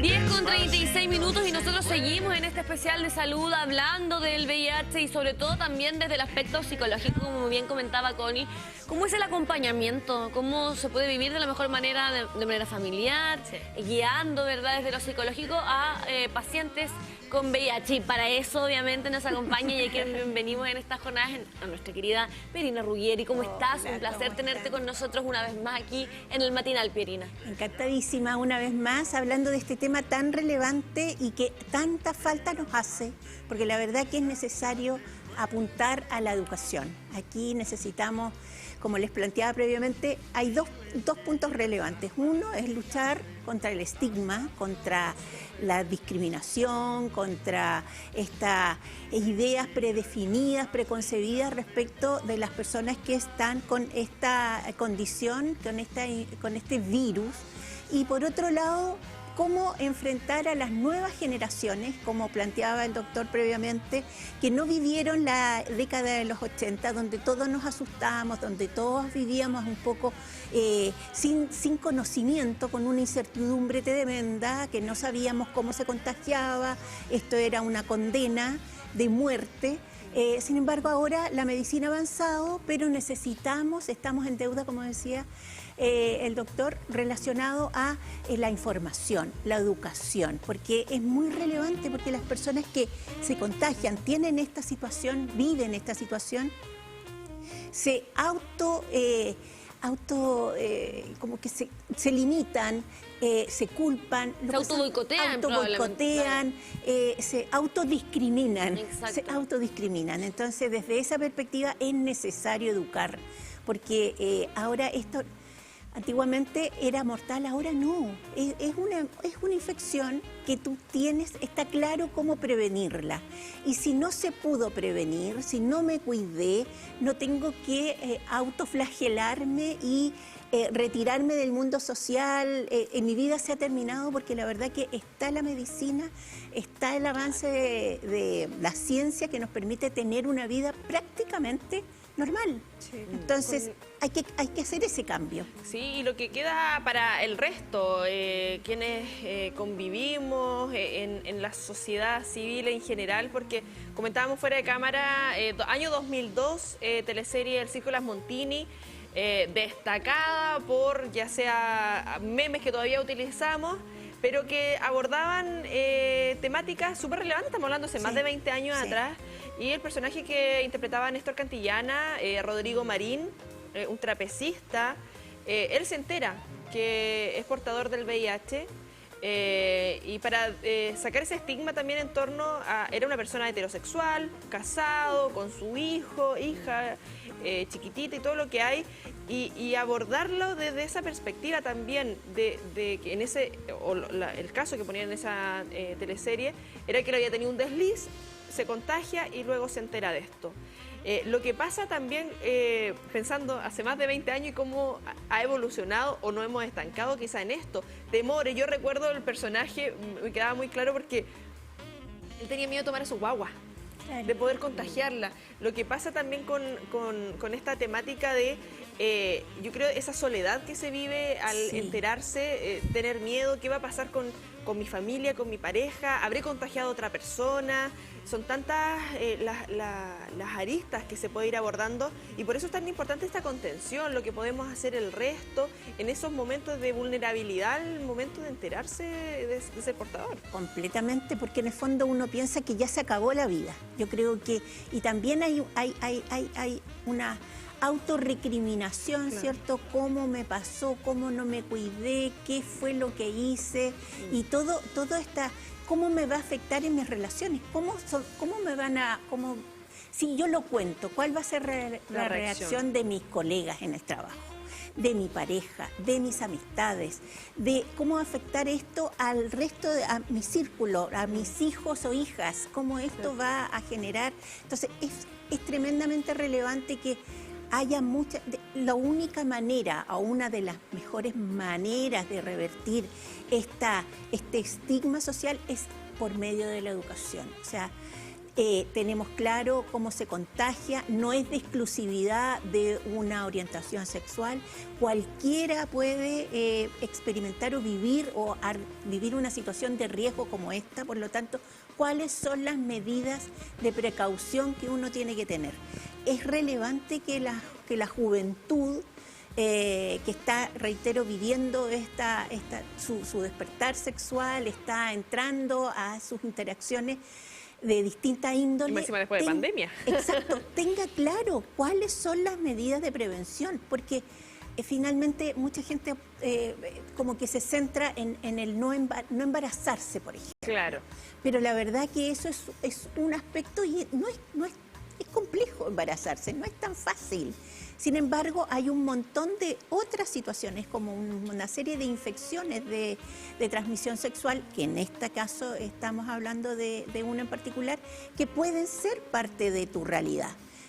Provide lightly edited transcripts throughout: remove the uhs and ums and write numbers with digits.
10:36 y nosotros seguimos en este especial de salud hablando del VIH y sobre todo también desde el aspecto psicológico, como bien comentaba Connie. ¿Cómo es el acompañamiento? ¿Cómo se puede vivir de la mejor manera, de manera familiar, guiando, ¿verdad?, desde lo psicológico a pacientes con VIH? Y para eso, obviamente, nos acompaña y que venimos en estas jornadas a nuestra querida Pierina Ruggieri. ¿Cómo estás? Un placer tenerte con nosotros una vez más aquí en el Matinal, Pierina. Encantadísima una vez más, hablando de este tema tan relevante y que tanta falta nos hace, porque la verdad que es necesario apuntar a la educación. Aquí necesitamos, como les planteaba previamente, hay dos puntos relevantes. Uno es luchar contra el estigma, contra la discriminación, contra estas ideas predefinidas, preconcebidas respecto de las personas que están con esta condición, con este virus. Y por otro lado, cómo enfrentar a las nuevas generaciones, como planteaba el doctor previamente, que no vivieron la década de los 80, donde todos nos asustábamos, donde todos vivíamos un poco sin conocimiento, con una incertidumbre tremenda, que no sabíamos cómo se contagiaba, esto era una condena de muerte. Sin embargo, ahora la medicina ha avanzado, pero estamos en deuda, como decía el doctor, relacionado a la información, la educación, porque es muy relevante, porque las personas que se contagian, tienen esta situación, viven esta situación, se como que se limitan, se culpan, se autoboicotean, se autodiscriminan. Exacto. Se autodiscriminan. Entonces, desde esa perspectiva es necesario educar, porque ahora esto antiguamente era mortal, ahora no. Es una infección que tú tienes, está claro cómo prevenirla. Y si no se pudo prevenir, si no me cuidé, no tengo que autoflagelarme y retirarme del mundo social. En mi vida se ha terminado, porque la verdad que está la medicina, está el avance de la ciencia que nos permite tener una vida prácticamente normal. Sí. Entonces hay que hacer ese cambio. Sí, y lo que queda para el resto, quienes convivimos en la sociedad civil en general, porque comentábamos fuera de cámara, año 2002, teleserie El Circo de las Montini, destacada por ya sea memes que todavía utilizamos, pero que abordaban temáticas súper relevantes. Estamos hablando hace más de 20 años atrás. Y el personaje que interpretaba Néstor Cantillana, Rodrigo Marín, un trapecista, él se entera que es portador del VIH, y para sacar ese estigma también en torno a... Era una persona heterosexual, casado, con su hijo, hija, chiquitita y todo lo que hay, y abordarlo desde esa perspectiva también, de que en el caso que ponían en esa teleserie era que él había tenido un desliz, se contagia y luego se entera de esto. Lo que pasa también, pensando hace más de 20 años y cómo ha evolucionado o no hemos estancado quizá en esto. Temores, yo recuerdo el personaje, me quedaba muy claro porque él tenía miedo de tomar a su guagua, de poder contagiarla. Lo que pasa también con esta temática de, yo creo, esa soledad que se vive al enterarse, tener miedo, ¿qué va a pasar con mi familia, con mi pareja? ¿Habré contagiado a otra persona? Son tantas las aristas que se puede ir abordando, y por eso es tan importante esta contención, lo que podemos hacer el resto en esos momentos de vulnerabilidad, el momento de enterarse de ser portador. Completamente, porque en el fondo uno piensa que ya se acabó la vida. Yo creo que, y también hay una autorrecriminación, ¿cierto? ¿Cómo me pasó? ¿Cómo no me cuidé? ¿Qué fue lo que hice? Y todo esta... ¿Cómo me va a afectar en mis relaciones? ¿Cómo me van a... si yo lo cuento, ¿cuál va a ser la reacción de mis colegas en el trabajo? De mi pareja, de mis amistades, de cómo afectar esto al resto, a mi círculo, a mis hijos o hijas, cómo esto va a generar. Entonces, es tremendamente relevante que haya la única manera, o una de las mejores maneras de revertir este estigma social es por medio de la educación. O sea, tenemos claro cómo se contagia, no es de exclusividad de una orientación sexual, cualquiera puede experimentar o vivir una situación de riesgo como esta, por lo tanto, ¿cuáles son las medidas de precaución que uno tiene que tener? Es relevante que la juventud que está, reitero, viviendo su despertar sexual, está entrando a sus interacciones de distinta índole. Y máxima después de pandemia. Exacto, tenga claro cuáles son las medidas de prevención, porque finalmente mucha gente como que se centra en el no embarazarse, por ejemplo. Claro. Pero la verdad que eso es un aspecto y es complejo embarazarse, no es tan fácil. Sin embargo, hay un montón de otras situaciones, como una serie de infecciones de transmisión sexual, que en este caso estamos hablando de una en particular, que pueden ser parte de tu realidad.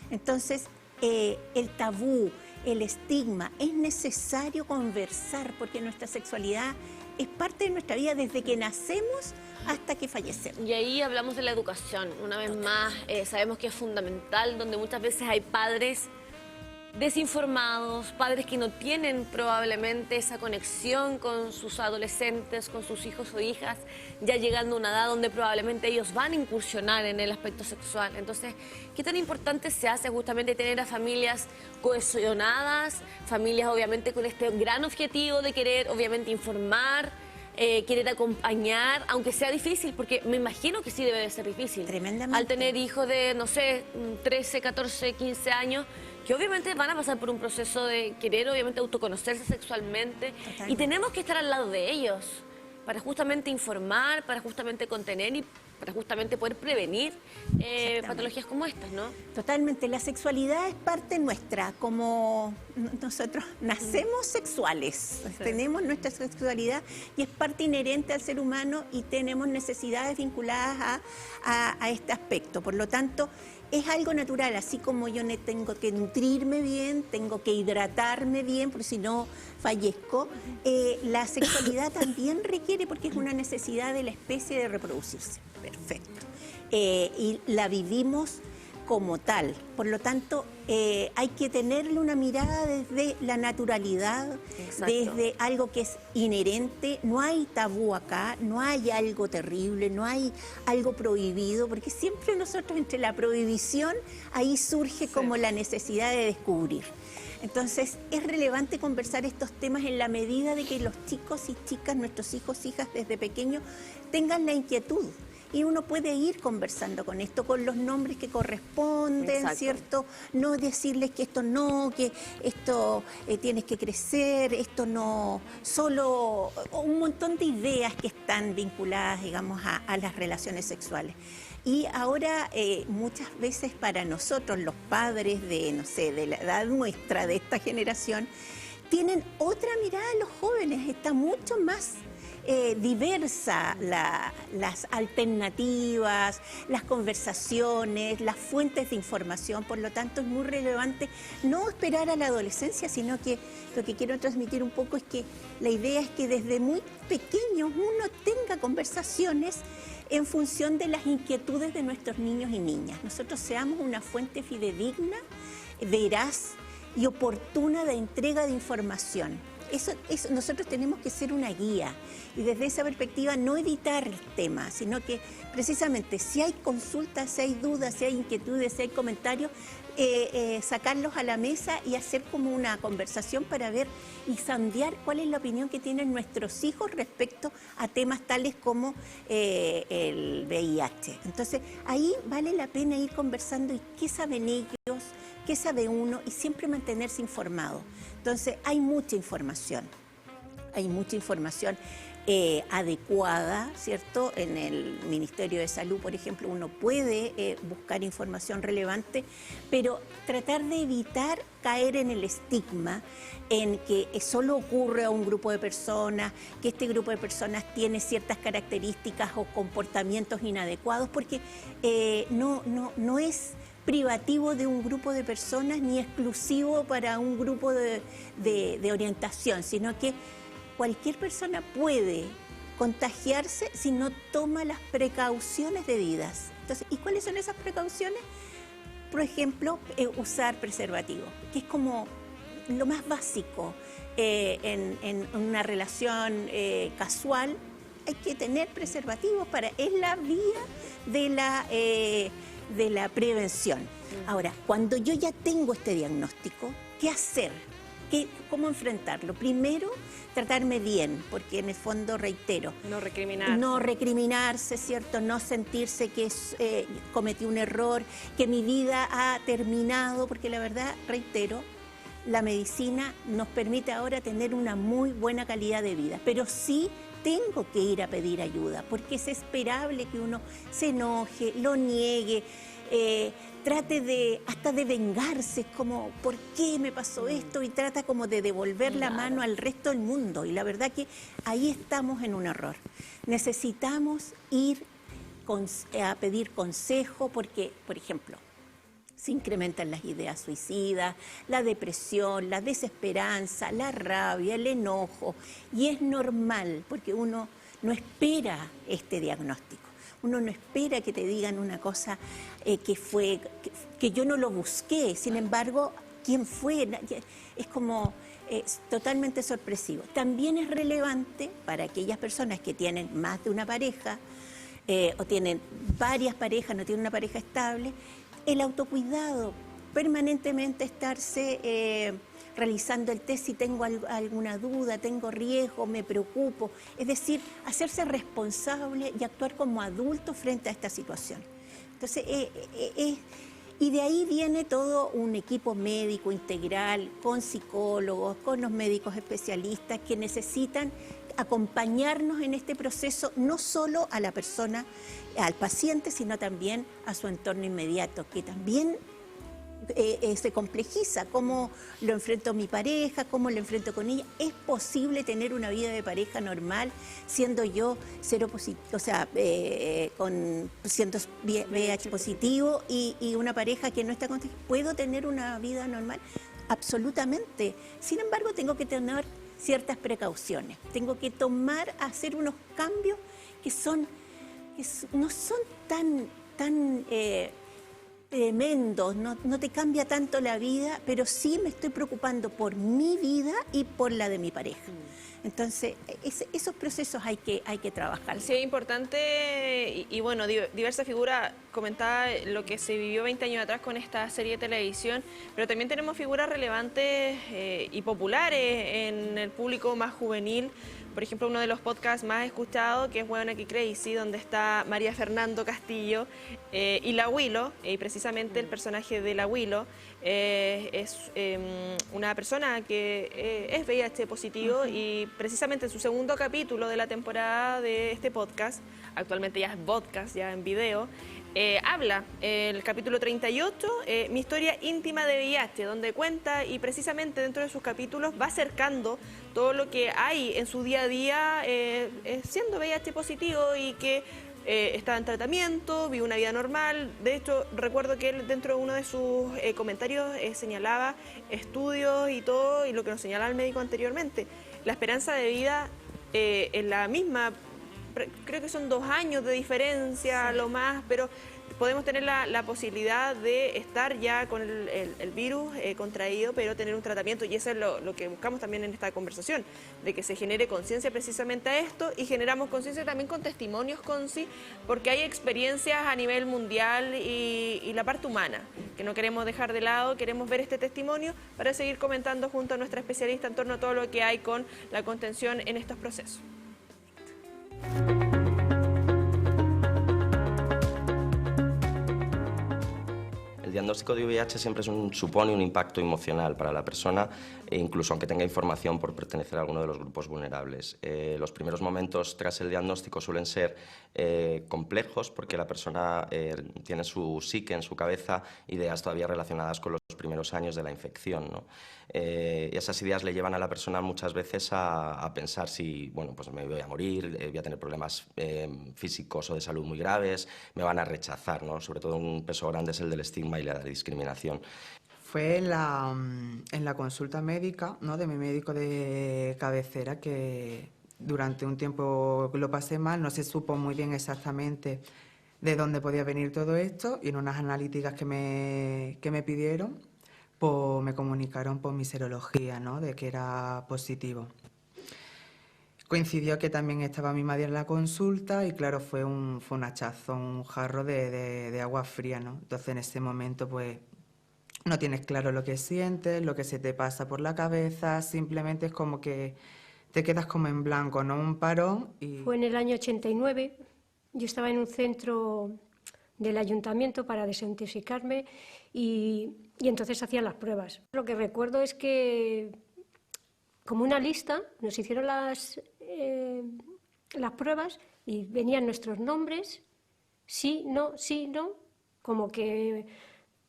Entonces, el tabú, el estigma, es necesario conversar, porque nuestra sexualidad es parte de nuestra vida desde que nacemos hasta que fallecemos. Y ahí hablamos de la educación, una vez más, sabemos que es fundamental, donde muchas veces hay padres desinformados, padres que no tienen probablemente esa conexión con sus adolescentes, con sus hijos o hijas, ya llegando a una edad donde probablemente ellos van a incursionar en el aspecto sexual. Entonces, ¿qué tan importante se hace justamente tener a familias cohesionadas, familias obviamente con este gran objetivo de querer obviamente informar, querer acompañar, aunque sea difícil, porque me imagino que sí debe de ser difícil. Tremendamente. Al tener hijos de, no sé, 13, 14, 15 años, que obviamente van a pasar por un proceso de querer obviamente autoconocerse sexualmente. Totalmente. Y tenemos que estar al lado de ellos para justamente informar, para justamente contener y para justamente poder prevenir patologías como estas, ¿no? Totalmente, la sexualidad es parte nuestra, como nosotros nacemos sexuales, sí. Tenemos nuestra sexualidad y es parte inherente al ser humano y tenemos necesidades vinculadas a este aspecto. Por lo tanto, es algo natural, así como yo tengo que nutrirme bien, tengo que hidratarme bien, porque si no fallezco, la sexualidad también requiere, porque es una necesidad de la especie de reproducirse. Perfecto. Y la vivimos como tal. Por lo tanto, hay que tenerle una mirada desde la naturalidad, exacto, desde algo que es inherente. No hay tabú acá, no hay algo terrible, no hay algo prohibido, porque siempre nosotros entre la prohibición, ahí surge como la necesidad de descubrir. Entonces, es relevante conversar estos temas en la medida de que los chicos y chicas, nuestros hijos, hijas, desde pequeños, tengan la inquietud. Y uno puede ir conversando con esto, con los nombres que corresponden, exacto, ¿cierto? No decirles que esto no, que esto tienes que crecer, esto no, solo un montón de ideas que están vinculadas, digamos, a las relaciones sexuales. Y ahora muchas veces para nosotros, los padres de, no sé, de la edad nuestra, de esta generación, tienen otra mirada a los jóvenes, está mucho más diversa las alternativas, las conversaciones, las fuentes de información. Por lo tanto, es muy relevante no esperar a la adolescencia, sino que lo que quiero transmitir un poco es que la idea es que desde muy pequeños uno tenga conversaciones en función de las inquietudes de nuestros niños y niñas. Nosotros seamos una fuente fidedigna, veraz y oportuna de entrega de información. Eso, nosotros tenemos que ser una guía y desde esa perspectiva no evitar el tema, sino que precisamente si hay consultas, si hay dudas, si hay inquietudes, si hay comentarios, sacarlos a la mesa y hacer como una conversación para ver y sondear cuál es la opinión que tienen nuestros hijos respecto a temas tales como el VIH. Entonces ahí vale la pena ir conversando y qué saben ellos, qué sabe uno y siempre mantenerse informado. Entonces hay mucha información adecuada, ¿cierto? En el Ministerio de Salud, por ejemplo, uno puede buscar información relevante, pero tratar de evitar caer en el estigma, en que solo ocurre a un grupo de personas, que este grupo de personas tiene ciertas características o comportamientos inadecuados, porque no es privativo de un grupo de personas ni exclusivo para un grupo de orientación, sino que cualquier persona puede contagiarse si no toma las precauciones debidas. Entonces, ¿y cuáles son esas precauciones? Por ejemplo, usar preservativo, que es como lo más básico en una relación casual. Hay que tener preservativos es la vía de la prevención. Ahora, cuando yo ya tengo este diagnóstico, ¿qué hacer? ¿Cómo enfrentarlo? Primero, tratarme bien, porque en el fondo, reitero, no recriminarse, ¿cierto? No sentirse que cometí un error, que mi vida ha terminado, porque la verdad, reitero, la medicina nos permite ahora tener una muy buena calidad de vida, pero sí tengo que ir a pedir ayuda, porque es esperable que uno se enoje, lo niegue, trate hasta de vengarse, como ¿por qué me pasó esto? Y trata como de devolver la mano al resto del mundo. Y la verdad que ahí estamos en un error. Necesitamos ir a pedir consejo porque, por ejemplo, se incrementan las ideas suicidas, la depresión, la desesperanza, la rabia, el enojo. Y es normal porque uno no espera este diagnóstico. Uno no espera que te digan una cosa que yo no lo busqué. Sin embargo, ¿quién fue? Es como totalmente sorpresivo. También es relevante para aquellas personas que tienen más de una pareja o tienen varias parejas, no tienen una pareja estable, el autocuidado, permanentemente estarse realizando el test si tengo alguna duda, tengo riesgo, me preocupo. Es decir, hacerse responsable y actuar como adulto frente a esta situación. Entonces, y de ahí viene todo un equipo médico integral, con psicólogos, con los médicos especialistas que necesitan acompañarnos en este proceso, no solo a la persona, al paciente, sino también a su entorno inmediato, que también se complejiza. ¿Cómo lo enfrento a mi pareja? ¿Cómo lo enfrento con ella? ¿Es posible tener una vida de pareja normal siendo yo cero positivo, o sea, siendo VIH positivo y una pareja que no está contagiada? ¿Puedo tener una vida normal? Absolutamente. Sin embargo, tengo que tener ciertas precauciones. Tengo que hacer unos cambios que no son tan tremendos, no te cambia tanto la vida, pero sí me estoy preocupando por mi vida y por la de mi pareja. Entonces, esos procesos hay que trabajar. Sí, es importante, y bueno, diversas figuras, comentaba lo que se vivió 20 años atrás con esta serie de televisión, pero también tenemos figuras relevantes y populares en el público más juvenil. Por ejemplo, uno de los podcasts más escuchados, que es Hueona que Crazy, donde está María Fernando Castillo y la Willow, y precisamente el personaje de la Willow es una persona que es VIH positivo y precisamente en su segundo capítulo de la temporada de este podcast, actualmente ya es podcast, ya en video, habla el capítulo 38, Mi historia íntima de VIH, donde cuenta y precisamente dentro de sus capítulos va acercando todo lo que hay en su día a día siendo VIH positivo y que estaba en tratamiento, vive una vida normal. De hecho, recuerdo que él dentro de uno de sus comentarios señalaba estudios y todo, y lo que nos señalaba el médico anteriormente. La esperanza de vida es la misma, creo que son 2 años de diferencia, sí, lo más, pero podemos tener la posibilidad de estar ya con el virus contraído, pero tener un tratamiento, y eso es lo que buscamos también en esta conversación, de que se genere conciencia precisamente a esto, y generamos conciencia también con testimonios, porque hay experiencias a nivel mundial y la parte humana, que no queremos dejar de lado, queremos ver este testimonio para seguir comentando junto a nuestra especialista en torno a todo lo que hay con la contención en estos procesos. El diagnóstico de VIH siempre supone un impacto emocional para la persona, incluso aunque tenga información por pertenecer a alguno de los grupos vulnerables. Los primeros momentos tras el diagnóstico suelen ser complejos porque la persona tiene su psique, en su cabeza, ideas todavía relacionadas con los primeros años de la infección, ¿no? Y esas ideas le llevan a la persona muchas veces a pensar si, bueno, pues me voy a morir, voy a tener problemas físicos o de salud muy graves, me van a rechazar, ¿no? Sobre todo un peso grande es el del estigma y la discriminación. Fue en la consulta médica, ¿no?, de mi médico de cabecera que durante un tiempo lo pasé mal, no se supo muy bien exactamente de dónde podía venir todo esto, y en unas analíticas que me pidieron, pues me comunicaron por mi serología, ¿no?, de que era positivo. Coincidió que también estaba mi madre en la consulta y claro, fue un hachazo, un jarro de agua fría, ¿no? Entonces en ese momento pues no tienes claro lo que sientes, lo que se te pasa por la cabeza, simplemente es como que te quedas como en blanco, ¿no? Un parón y... Fue en el año 89, yo estaba en un centro del ayuntamiento para desintoxicarme y entonces hacían las pruebas. Lo que recuerdo es que, como una lista, nos hicieron las pruebas y venían nuestros nombres, sí, no, como que,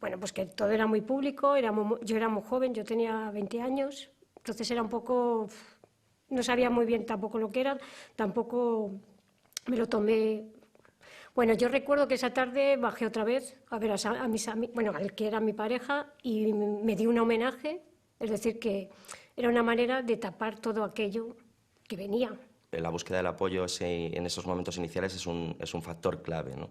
bueno, pues que todo era muy público, yo era muy joven, yo tenía 20 años, entonces era un poco, no sabía muy bien tampoco lo que era, tampoco me lo tomé. Bueno, yo recuerdo que esa tarde bajé otra vez a ver a mis amigos, bueno, al que era mi pareja, y me di un homenaje, es decir, que era una manera de tapar todo aquello que venía. La búsqueda del apoyo en esos momentos iniciales es un factor clave, ¿no?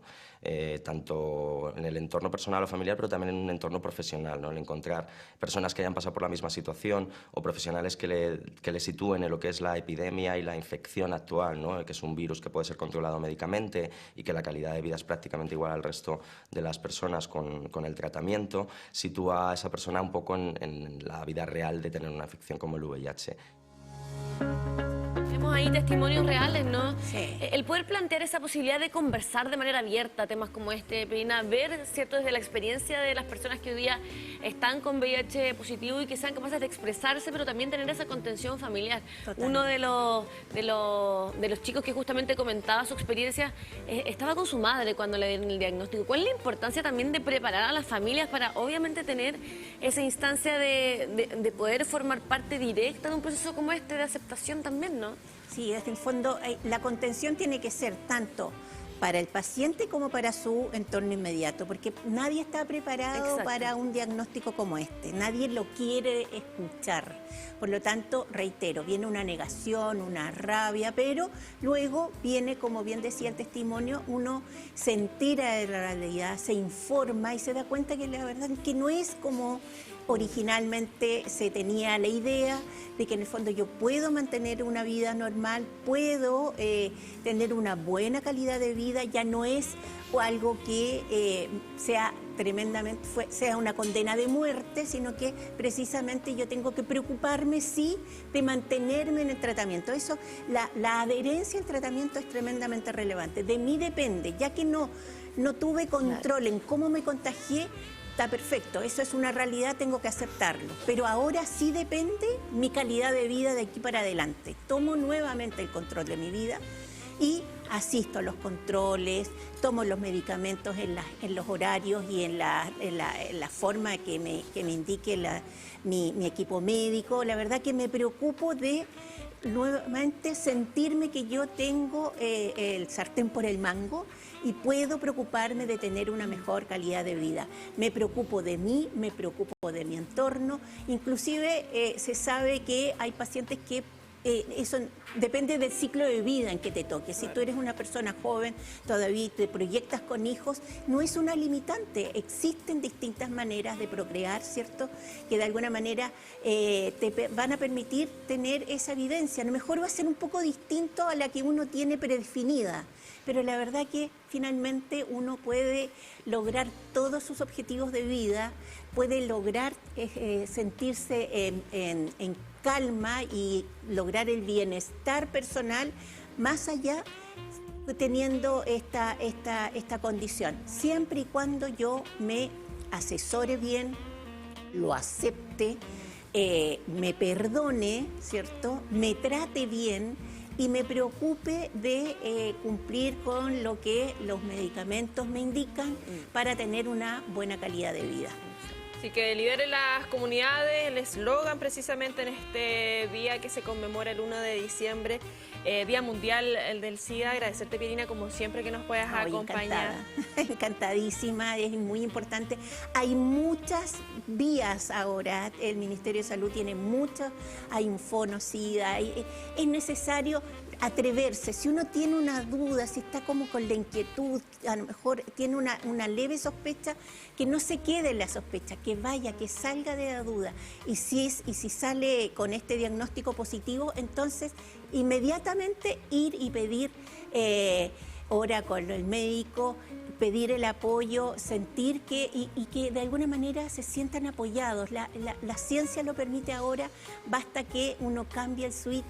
Tanto en el entorno personal o familiar, pero también en un entorno profesional, ¿no? El encontrar personas que hayan pasado por la misma situación o profesionales que le sitúen en lo que es la epidemia y la infección actual, ¿no? Que es un virus que puede ser controlado médicamente y que la calidad de vida es prácticamente igual al resto de las personas con el tratamiento, sitúa a esa persona un poco en la vida real de tener una infección como el VIH. Tenemos ahí testimonios reales, ¿no? Sí. El poder plantear esa posibilidad de conversar de manera abierta temas como este, Pirina, ver, ¿cierto?, desde la experiencia de las personas que hoy día están con VIH positivo y que sean capaces de expresarse, pero también tener esa contención familiar. Totalmente. Uno de los chicos que justamente comentaba su experiencia estaba con su madre cuando le dieron el diagnóstico. ¿Cuál es la importancia también de preparar a las familias para obviamente tener esa instancia de poder formar parte directa de un proceso como este de aceptación también, ¿no? Sí, en el fondo la contención tiene que ser tanto para el paciente como para su entorno inmediato, porque nadie está preparado Exacto. para un diagnóstico como este, nadie lo quiere escuchar. Por lo tanto, reitero, viene una negación, una rabia, pero luego viene, como bien decía el testimonio, uno se entera de la realidad, se informa y se da cuenta que la verdad es que no es como originalmente se tenía la idea de que en el fondo yo puedo mantener una vida normal, puedo tener una buena calidad de vida, ya no es algo que sea tremendamente, sea una condena de muerte, sino que precisamente yo tengo que preocuparme, sí, de mantenerme en el tratamiento. Eso, la adherencia al tratamiento es tremendamente relevante. De mí depende, ya que no tuve control en cómo me contagié. Está perfecto, eso es una realidad, tengo que aceptarlo. Pero ahora sí depende mi calidad de vida de aquí para adelante. Tomo nuevamente el control de mi vida y asisto a los controles, tomo los medicamentos en los horarios y en la forma que me indique mi equipo médico. La verdad que me preocupo de nuevamente sentirme que yo tengo el sartén por el mango y puedo preocuparme de tener una mejor calidad de vida. Me preocupo de mí, me preocupo de mi entorno. Inclusive se sabe que hay pacientes que eso depende del ciclo de vida en que te toque. Si tú eres una persona joven, todavía te proyectas con hijos, no es una limitante. Existen distintas maneras de procrear, ¿cierto? Que de alguna manera te van a permitir tener esa evidencia. A lo mejor va a ser un poco distinto a la que uno tiene predefinida, pero la verdad que finalmente uno puede lograr todos sus objetivos de vida, puede lograr sentirse en calma y lograr el bienestar personal más allá teniendo esta condición, siempre y cuando yo me asesore bien, lo acepte, me perdone, ¿cierto? Me trate bien y me preocupe de cumplir con lo que los medicamentos me indican para tener una buena calidad de vida. Así que lidere las comunidades, el eslogan precisamente en este día que se conmemora el 1 de diciembre, Día Mundial del SIDA. Agradecerte, Pirina, como siempre, que nos puedas acompañar. Encantadísima, es muy importante. Hay muchas vías ahora, el Ministerio de Salud tiene muchas, hay un fono SIDA, es necesario. atreverse. Si uno tiene una duda, si está como con la inquietud, a lo mejor tiene una leve sospecha, que no se quede en la sospecha, que vaya, que salga de la duda. Y si sale con este diagnóstico positivo, entonces inmediatamente ir y pedir hora con el médico, pedir el apoyo, sentir y que de alguna manera se sientan apoyados. La ciencia lo permite ahora, basta que uno cambie el switch,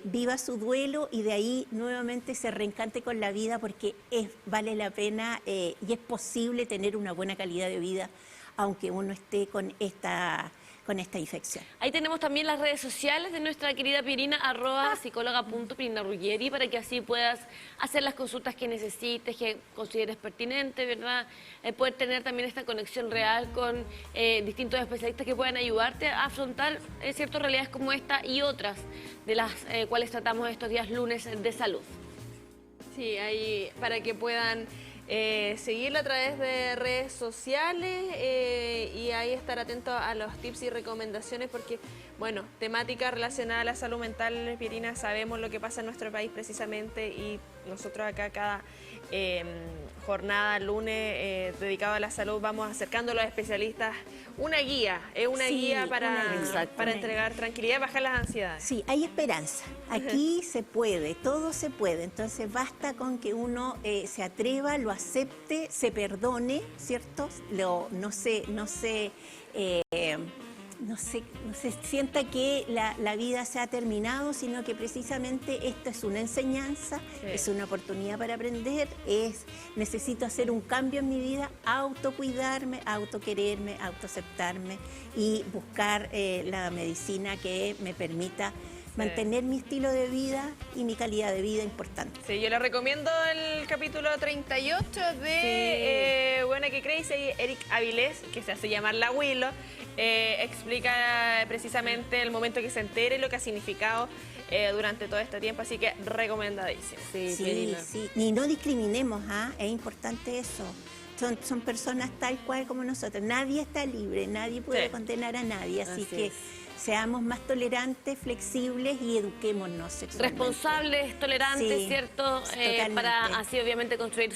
viva su duelo y de ahí nuevamente se reencante con la vida, porque vale la pena y es posible tener una buena calidad de vida aunque uno esté con esta infección. Ahí tenemos también las redes sociales de nuestra querida Pirina, @psicóloga.pirinaruggieri, para que así puedas hacer las consultas que necesites, que consideres pertinente, ¿verdad? Poder tener también esta conexión real con distintos especialistas que puedan ayudarte a afrontar ciertas realidades como esta y otras de las cuales tratamos estos días lunes de salud. Sí, ahí para que puedan seguirla a través de redes sociales y ahí estar atento a los tips y recomendaciones, porque, bueno, temática relacionada a la salud mental, Pirina, sabemos lo que pasa en nuestro país precisamente, y nosotros acá cada jornada, lunes, dedicado a la salud, vamos acercando a los especialistas una guía, guía para entregar tranquilidad y bajar las ansiedades. Sí, hay esperanza. Aquí se puede, todo se puede. Entonces basta con que uno se atreva, lo acepte, se perdone, ¿cierto? No se sienta que la vida se ha terminado, sino que precisamente esto es una enseñanza, es una oportunidad para aprender, necesito hacer un cambio en mi vida, autocuidarme, autoquererme, autoaceptarme y buscar la medicina que me permita mantener mi estilo de vida y mi calidad de vida importante. Sí, yo les recomiendo el capítulo 38 de Buena que Crazy, Eric Avilés, que se hace llamar La Willow, explica precisamente el momento que se entere y lo que ha significado durante todo este tiempo, así que recomendadísimo. Sí. Y no discriminemos, es importante eso. Son personas tal cual como nosotros. Nadie está libre, nadie puede condenar a nadie, así que seamos más tolerantes, flexibles y eduquémonos sexualmente. Responsables, tolerantes, ¿cierto? Para así obviamente construir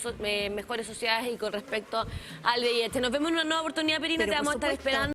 mejores sociedades y con respecto al VIH. Nos vemos en una nueva oportunidad, Pirina, te vamos a estar esperando.